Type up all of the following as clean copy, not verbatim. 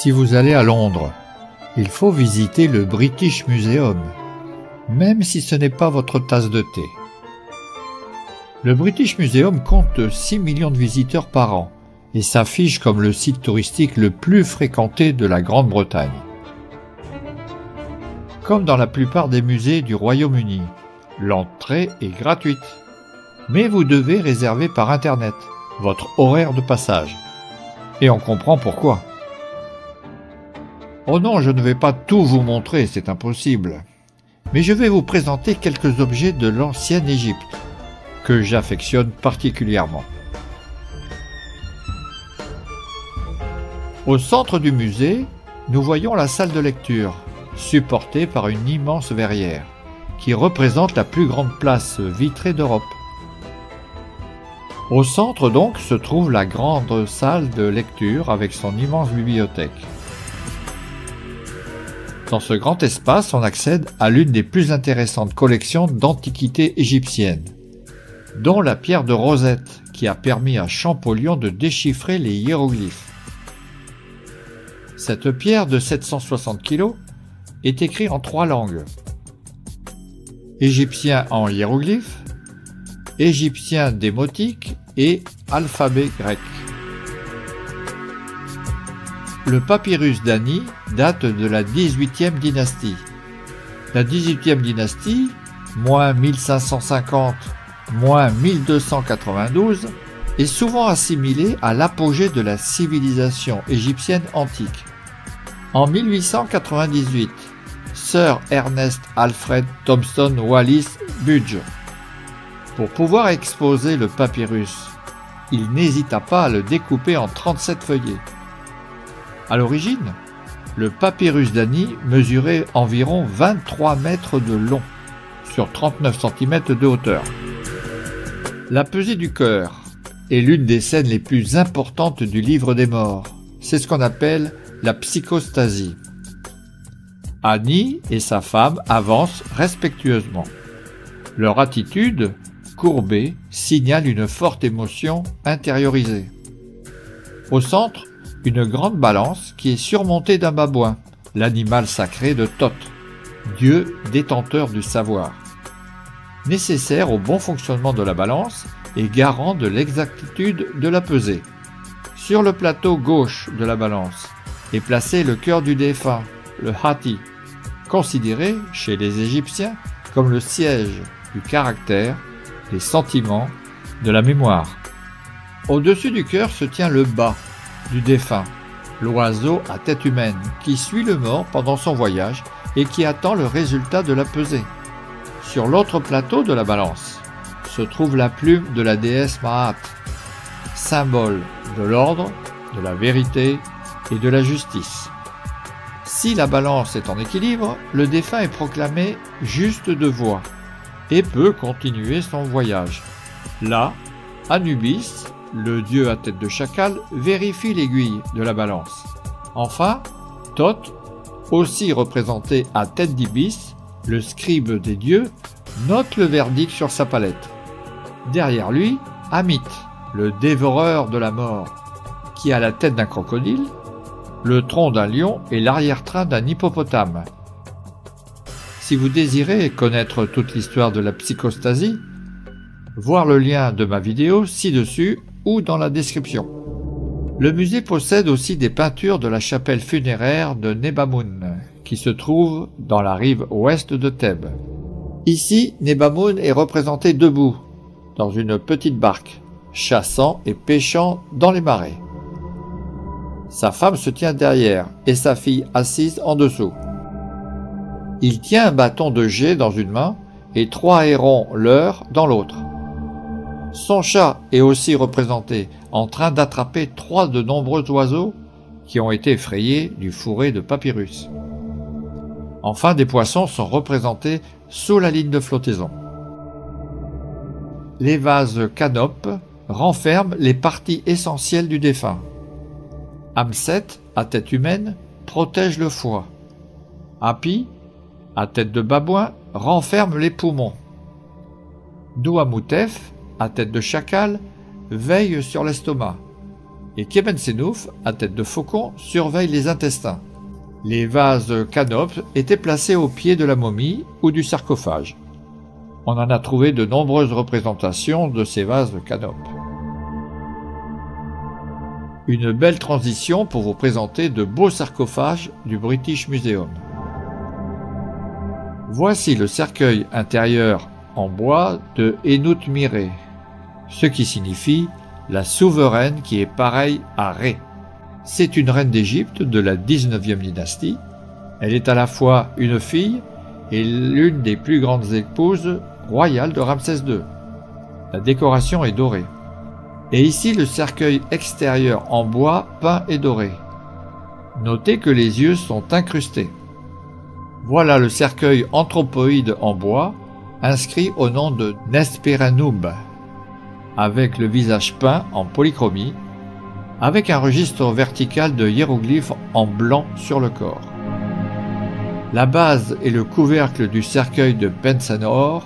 Si vous allez à Londres, il faut visiter le British Museum, même si ce n'est pas votre tasse de thé. Le British Museum compte 6 millions de visiteurs par an et s'affiche comme le site touristique le plus fréquenté de la Grande-Bretagne. Comme dans la plupart des musées du Royaume-Uni, l'entrée est gratuite. Mais vous devez réserver par Internet votre horaire de passage. Et on comprend pourquoi. Oh non, je ne vais pas tout vous montrer, c'est impossible. Mais je vais vous présenter quelques objets de l'ancienne Égypte, que j'affectionne particulièrement. Au centre du musée, nous voyons la salle de lecture, supportée par une immense verrière, qui représente la plus grande place vitrée d'Europe. Au centre donc se trouve la grande salle de lecture avec son immense bibliothèque. Dans ce grand espace, on accède à l'une des plus intéressantes collections d'antiquités égyptiennes, dont la pierre de Rosette qui a permis à Champollion de déchiffrer les hiéroglyphes. Cette pierre de 760 kg est écrite en 3 langues. Égyptien en hiéroglyphes, égyptien démotique et alphabet grec. Le papyrus d'Ani date de la 18e dynastie. La 18e dynastie, moins 1550, moins 1292, est souvent assimilée à l'apogée de la civilisation égyptienne antique. En 1898, Sir Ernest Alfred Thompson Wallis Budge. Pour pouvoir exposer le papyrus, il n'hésita pas à le découper en 37 feuillets. À l'origine, le papyrus d'Ani mesurait environ 23 mètres de long, sur 39 cm de hauteur. La pesée du cœur est l'une des scènes les plus importantes du livre des morts. C'est ce qu'on appelle la psychostasie. Ani et sa femme avancent respectueusement. Leur attitude, courbée, signale une forte émotion intériorisée. Au centre, une grande balance qui est surmontée d'un babouin, l'animal sacré de Thoth, dieu détenteur du savoir. Nécessaire au bon fonctionnement de la balance et garant de l'exactitude de la pesée. Sur le plateau gauche de la balance est placé le cœur du défunt, le hati, considéré chez les Égyptiens comme le siège du caractère, des sentiments, de la mémoire. Au-dessus du cœur se tient le bât du défunt, l'oiseau à tête humaine qui suit le mort pendant son voyage et qui attend le résultat de la pesée. Sur l'autre plateau de la balance se trouve la plume de la déesse Maat, symbole de l'ordre, de la vérité et de la justice. Si la balance est en équilibre, le défunt est proclamé juste de voix et peut continuer son voyage. Là, Anubis, le dieu à tête de chacal, vérifie l'aiguille de la balance. Enfin, Thoth, aussi représenté à tête d'ibis, le scribe des dieux, note le verdict sur sa palette. Derrière lui, Amit, le dévoreur de la mort, qui a la tête d'un crocodile, le tronc d'un lion et l'arrière-train d'un hippopotame. Si vous désirez connaître toute l'histoire de la psychostasie, voir le lien de ma vidéo ci-dessus ou dans la description. Le musée possède aussi des peintures de la chapelle funéraire de Nebamoun, qui se trouve dans la rive ouest de Thèbes. Ici, Nebamoun est représenté debout, dans une petite barque, chassant et pêchant dans les marais. Sa femme se tient derrière et sa fille assise en dessous. Il tient un bâton de jet dans une main et 3 hérons leurres dans l'autre. Son chat est aussi représenté en train d'attraper 3 de nombreux oiseaux qui ont été effrayés du fourré de papyrus. Enfin, des poissons sont représentés sous la ligne de flottaison. Les vases canopes renferment les parties essentielles du défunt. Amset, à tête humaine, protège le foie. Hapi, à tête de babouin, renferme les poumons. Douamoutef, à tête de chacal, veille sur l'estomac. et Québensénouf, à tête de faucon, surveille les intestins. Les vases canopes étaient placés au pied de la momie ou du sarcophage. On en a trouvé de nombreuses représentations de ces vases canopes. Une belle transition pour vous présenter de beaux sarcophages du British Museum. Voici le cercueil intérieur en bois de Hénout Miré, ce qui signifie la souveraine qui est pareille à Ré. C'est une reine d'Égypte de la 19e dynastie. Elle est à la fois une fille et l'une des plus grandes épouses royales de Ramsès II. La décoration est dorée. Et ici le cercueil extérieur en bois peint et doré. Notez que les yeux sont incrustés. Voilà le cercueil anthropoïde en bois, inscrit au nom de Nesperanub, avec le visage peint en polychromie, avec un registre vertical de hiéroglyphes en blanc sur le corps. La base et le couvercle du cercueil de Pensenor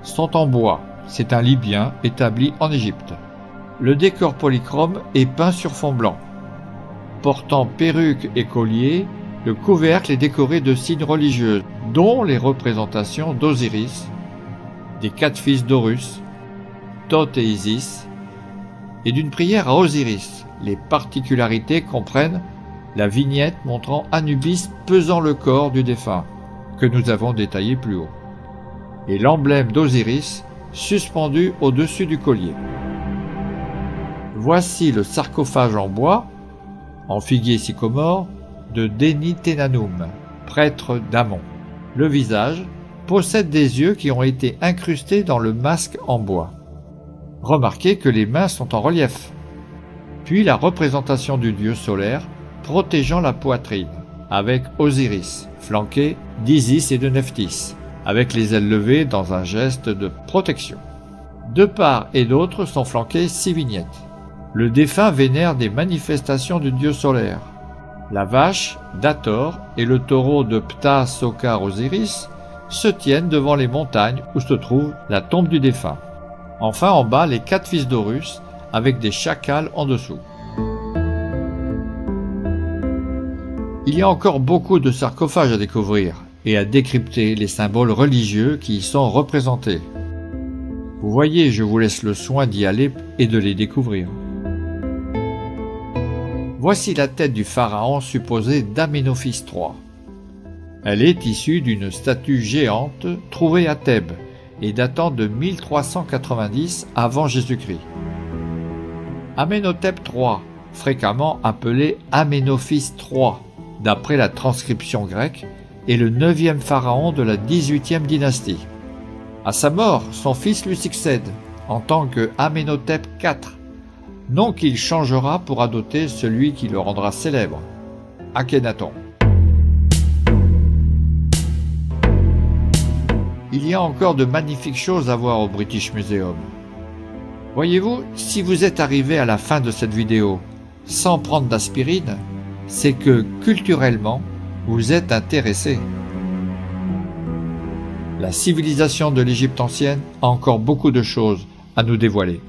sont en bois. C'est un Libyen établi en Égypte. Le décor polychrome est peint sur fond blanc. Portant perruque et collier, le couvercle est décoré de signes religieux, dont les représentations d'Osiris, des 4 fils d'Horus, Thoth et Isis, et d'une prière à Osiris. Les particularités comprennent la vignette montrant Anubis pesant le corps du défunt, que nous avons détaillé plus haut, et l'emblème d'Osiris suspendu au-dessus du collier. Voici le sarcophage en bois, en figuier sycomore, de Denitenanum, prêtre d'Amon. Le visage possède des yeux qui ont été incrustés dans le masque en bois. Remarquez que les mains sont en relief. Puis la représentation du dieu solaire protégeant la poitrine, avec Osiris, flanqué d'Isis et de Nephthys, avec les ailes levées dans un geste de protection. De part et d'autre sont flanquées 6 vignettes. Le défunt vénère des manifestations du dieu solaire. La vache d'Hathor et le taureau de Ptah Sokar Osiris se tiennent devant les montagnes où se trouve la tombe du défunt. Enfin en bas les 4 fils d'Horus avec des chacals en dessous. Il y a encore beaucoup de sarcophages à découvrir et à décrypter les symboles religieux qui y sont représentés. Vous voyez, je vous laisse le soin d'y aller et de les découvrir. Voici la tête du pharaon supposé d'Amenophis III. Elle est issue d'une statue géante trouvée à Thèbes et datant de 1390 avant Jésus-Christ. Amenhotep III, fréquemment appelé Amenophis III, d'après la transcription grecque, est le 9e pharaon de la 18e dynastie. À sa mort, son fils lui succède en tant que Amenhotep IV, nom qu'il changera pour adopter celui qui le rendra célèbre, Akhenaton. Il y a encore de magnifiques choses à voir au British Museum. Voyez-vous, si vous êtes arrivé à la fin de cette vidéo sans prendre d'aspirine, c'est que culturellement, vous êtes intéressé. La civilisation de l'Égypte ancienne a encore beaucoup de choses à nous dévoiler.